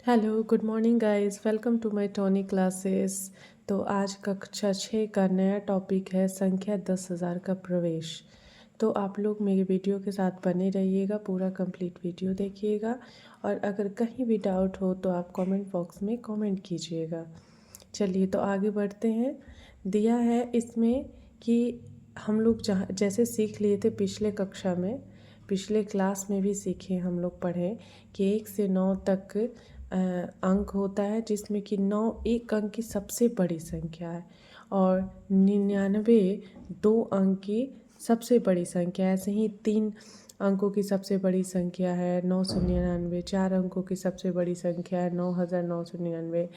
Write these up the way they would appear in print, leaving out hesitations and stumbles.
Hello good morning guys, welcome to my Tony classes. तो आज कक्षा 6 का नया टॉपिक है संख्या 10,000 का प्रवेश। तो आप लोग मेरी वीडियो के साथ बने रहिएगा, पूरा कंप्लीट वीडियो देखिएगा और अगर कहीं भी डाउट हो तो आप कमेंट बॉक्स में कमेंट कीजिएगा। चलिए तो आगे बढ़ते हैं। दिया है इसमें कि हम लोग जहाँ जैसे सीख लिए थे पिछले कक्षा में, पिछले क्लास में भी सीखे, हम लोग पढ़े कि 1 से 9 तक अंक होता है, जिसमें कि 9 एक अंक की सबसे बड़ी संख्या है और 99 दो अंक की सबसे बड़ी संख्या है। ऐसे ही 3 अंकों की सबसे बड़ी संख्या है 999, 4 अंकों की सबसे बड़ी संख्या है 9999।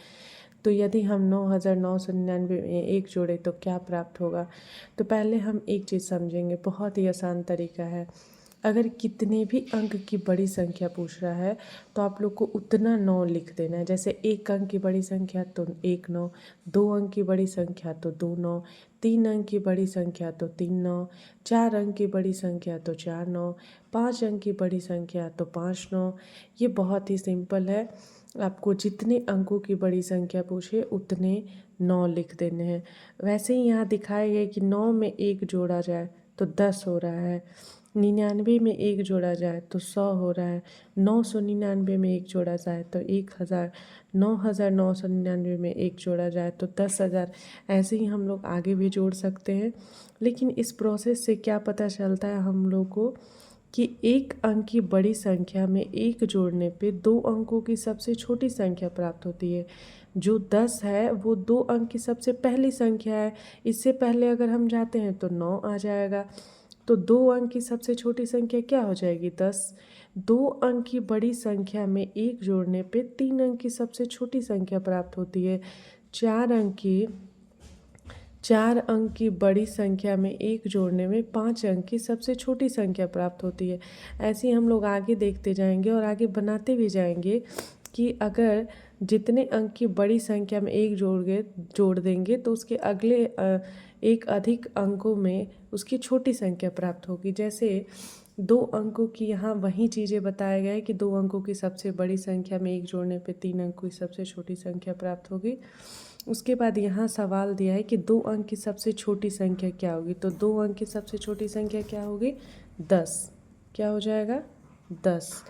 तो यदि हम 9999 में एक जोड़े तो क्या प्राप्त होगा। तो पहले हम एक चीज़ समझेंगे, बहुत ही आसान तरीका है। अगर कितने भी अंक की बड़ी संख्या पूछ रहा है तो आप लोग को उतना 9 लिख देना है। जैसे 1 अंक की बड़ी संख्या तो 1 9, 2 अंक की बड़ी संख्या तो 2 9, 3 अंक की बड़ी संख्या तो 3 9, 4 अंक की बड़ी संख्या तो 4 9, 5 अंक की बड़ी संख्या तो 5 9। ये बहुत ही सिंपल है। आपको जितने अंकों की बड़ी संख्या पूछे उतने 9 लिख देने हैं। वैसे ही यहाँ दिखाया गया कि 9 में 1 जोड़ा जाए तो 10 हो रहा है, 99 में 1 जोड़ा जाए तो 100 हो रहा है, 999 में 1 जोड़ा जाए तो 1000, 9999 में 1 जोड़ा जाए तो 10,000। ऐसे ही हम लोग आगे भी जोड़ सकते हैं। लेकिन इस प्रोसेस से क्या पता चलता है हम लोग को कि एक अंक की बड़ी संख्या में 1 जोड़ने पे 2 अंकों की सबसे छोटी संख्या प्राप्त होती है। जो 10 है वो 2 अंक की सबसे पहली संख्या है। इससे पहले अगर हम जाते हैं तो 9 आ जाएगा। तो 2 अंक की सबसे छोटी संख्या क्या हो जाएगी, 10। 2 अंक की बड़ी संख्या में 1 जोड़ने पे 3 अंक की सबसे छोटी संख्या प्राप्त होती है। 4 अंक की बड़ी संख्या में 1 जोड़ने में 5 अंक की सबसे छोटी संख्या प्राप्त होती है। ऐसे ही हम लोग आगे देखते जाएंगे और आगे बनाते भी जाएंगे कि अगर जितने अंक की बड़ी संख्या में 1 जोड़ देंगे तो उसके अगले एक अधिक अंकों में उसकी छोटी संख्या प्राप्त होगी। जैसे 2 अंकों की यहाँ वही चीज़ें बताया गया है कि 2 अंकों की सबसे बड़ी संख्या में 1 जोड़ने पे 3 अंकों की सबसे छोटी संख्या प्राप्त होगी। उसके बाद यहाँ सवाल दिया है कि 2 अंक की सबसे छोटी संख्या क्या होगी। तो 2 अंक की सबसे छोटी संख्या क्या होगी, 10। क्या हो जाएगा, 10।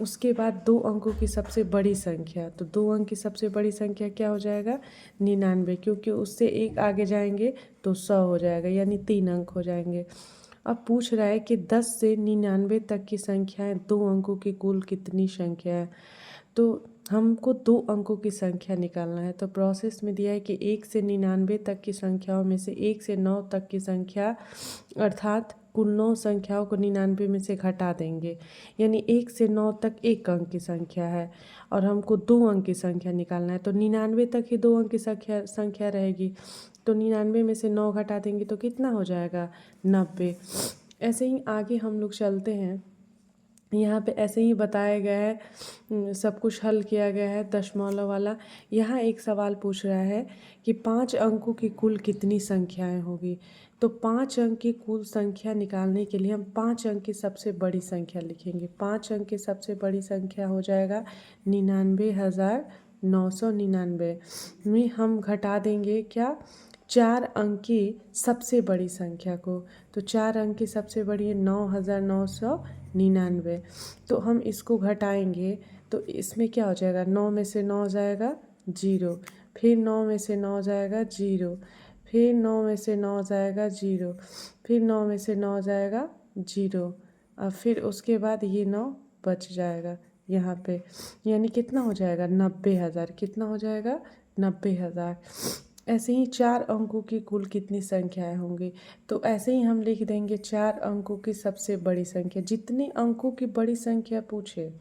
उसके बाद 2 अंकों की सबसे बड़ी संख्या, तो 2 अंक की सबसे बड़ी संख्या क्या हो जाएगा, 99, क्योंकि उससे एक आगे जाएंगे तो 100 हो जाएगा, यानी 3 अंक हो जाएंगे। अब पूछ रहा है कि 10 से 99 तक की संख्याएं 2 अंकों की कुल कितनी संख्या है। तो हमको 2 अंकों की संख्या निकालना है। तो प्रोसेस में दिया है कि 1 से 99 तक की संख्याओं में से 1 से 9 तक की संख्या, अर्थात कुल 9 संख्याओं को 99 में से घटा देंगे, यानी 1 से 9 तक 1 अंक की संख्या है और हमको 2 अंक की संख्या निकालना है। तो 99 तक ही 2 अंक की संख्या रहेगी। तो 99 में से 9 घटा देंगे तो कितना हो जाएगा, 90। ऐसे ही आगे हम लोग चलते हैं। यहाँ पे ऐसे ही बताया गया है, सब कुछ हल किया गया है दशमलव वाला। यहाँ एक सवाल पूछ रहा है कि 5 अंकों की कुल कितनी संख्याएं होगी। तो 5 अंक की कुल संख्या निकालने के लिए हम 5 अंक की सबसे बड़ी संख्या लिखेंगे। 5 अंक की सबसे बड़ी संख्या हो जाएगा 99,999 में हम घटा देंगे क्या, 4 अंक की सबसे बड़ी संख्या को। तो 4 अंक की सबसे बड़ी है 9,999। तो हम इसको घटाएंगे तो इसमें क्या हो जाएगा, 9 में से 9 जाएगा 0, फिर 9 में से 9 जाएगा 0, फिर 9 में से 9 जाएगा 0, फिर 9 में से 9 जाएगा 0, और फिर उसके बाद ये 9 बच जाएगा यहाँ पे, यानी कितना हो जाएगा, 90,000। कितना हो जाएगा, 90,000। ऐसे ही 4 अंकों की कुल कितनी संख्याएं होंगी। तो ऐसे ही हम लिख देंगे 4 अंकों की सबसे बड़ी संख्या। जितने अंकों की बड़ी संख्या पूछे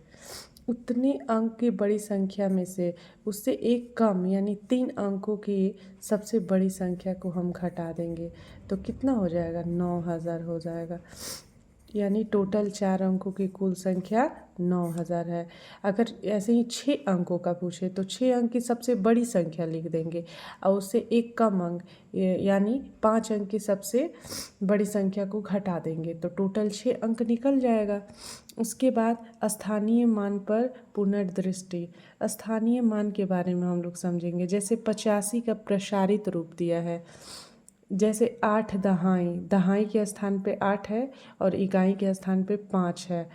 उतने अंक की बड़ी संख्या में से उससे एक कम यानी 3 अंकों की सबसे बड़ी संख्या को हम घटा देंगे। तो कितना हो जाएगा, 9,000 हो जाएगा। यानी टोटल 4 अंकों की कुल संख्या 9000 है। अगर ऐसे ही 6 अंकों का पूछे तो 6 अंक की सबसे बड़ी संख्या लिख देंगे और उससे एक कम अंक यानी 5 अंक की सबसे बड़ी संख्या को घटा देंगे तो टोटल 6 अंक निकल जाएगा। उसके बाद स्थानीय मान पर पुनर्दृष्टि। स्थानीय मान के बारे में हम लोग समझेंगे। जैसे 85 का प्रसारित रूप दिया है, जैसे 8 दहाई, दहाई के स्थान पे 8 है और इकाई के स्थान पे 5 है,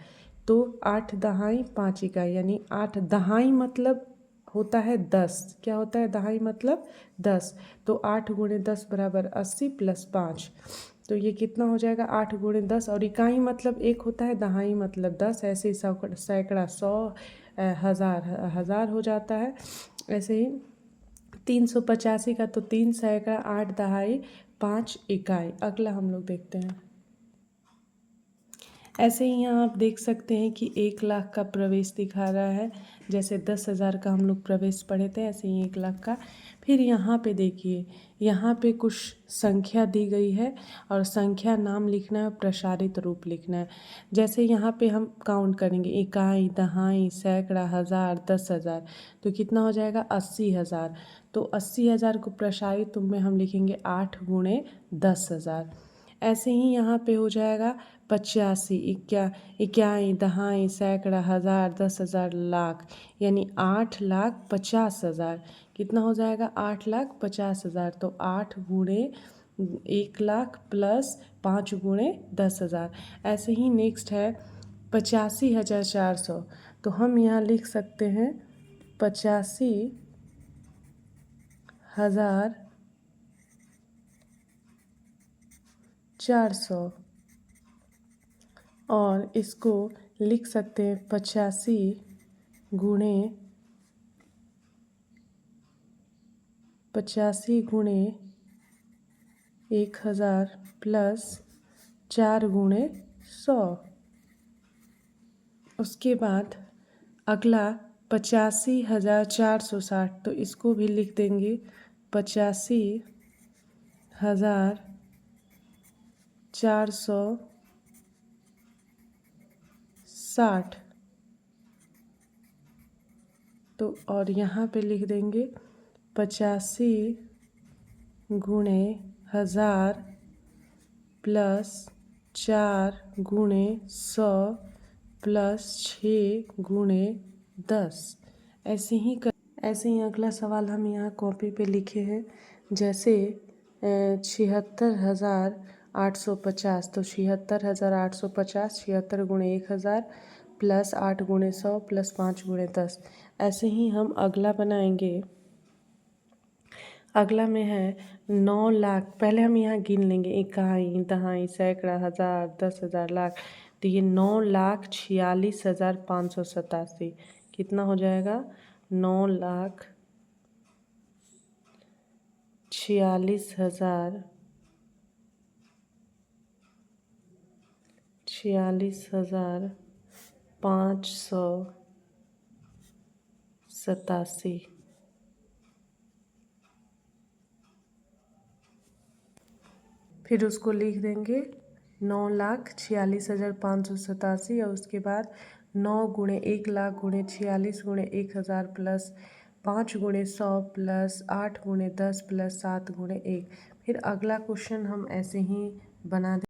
तो 8 दहाई 5 इकाई यानी 8 दहाई मतलब होता है 10। क्या होता है दहाई मतलब 10, तो 8 गुणे 10 बराबर 80 प्लस 5, तो ये कितना हो जाएगा 8 गुणे 10। और इकाई मतलब एक होता है, दहाई मतलब 10, ऐसे ही सैकड़ा 100 हज़ार हो जाता है। ऐसे ही 385 का तो 3 सैकड़ा 8 दहाई 5 इकाई। अगला हम लोग देखते हैं। ऐसे ही यहाँ आप देख सकते हैं कि 1 लाख का प्रवेश दिखा रहा है। जैसे 10,000 का हम लोग प्रवेश पढ़े थे, ऐसे ही 1 लाख का। फिर यहाँ पे देखिए, यहाँ पे कुछ संख्या दी गई है और संख्या नाम लिखना है, प्रसारित रूप लिखना है। जैसे यहाँ पे हम काउंट करेंगे इकाई, दहाई, सैकड़ा, हज़ार, 10,000, तो कितना हो जाएगा 80,000। तो 80,000 को प्रसारित रूप में हम लिखेंगे 8 गुणे 10,000। ऐसे ही यहाँ पे हो जाएगा 85, इक्याई, दहाई, सैकड़ा, हज़ार, 10,000, लाख, यानी 8,50,000। कितना हो जाएगा 8,50,000। तो 8 गुणे 1 लाख प्लस 5 गुणे 10,000। ऐसे ही नेक्स्ट है 85,400, तो हम यहाँ लिख सकते हैं 85,400 और इसको लिख सकते हैं 85 गुणे 1,000 प्लस 4 गुणे 100। उसके बाद अगला 85,460, तो इसको भी लिख देंगे 85,460। तो और यहाँ पे लिख देंगे 85 गुणे 1000 प्लस 4 गुणे 100 प्लस 6 गुणे 10। ऐसे ही अगला सवाल हम यहाँ कॉपी पे लिखे हैं। जैसे 76,850, तो 76,850 76 गुणे 1000 प्लस 8 गुणे 100 प्लस 5 गुणे 10। ऐसे ही हम अगला बनाएंगे। अगला में है 9 लाख। पहले हम यहाँ गिन लेंगे इकाई, दहाई, सैकड़ा, हज़ार, 10,000, लाख, तो ये 9,46,587। कितना हो जाएगा 9,46,587। फिर उसको लिख देंगे 9,46,587 और उसके बाद 9 गुणे 1 लाख गुणे 46 गुणे 1,000 प्लस 5 गुणे 100 प्लस 8 गुणे 10 प्लस 7 गुणे 1। फिर अगला क्वेश्चन हम ऐसे ही बना दें।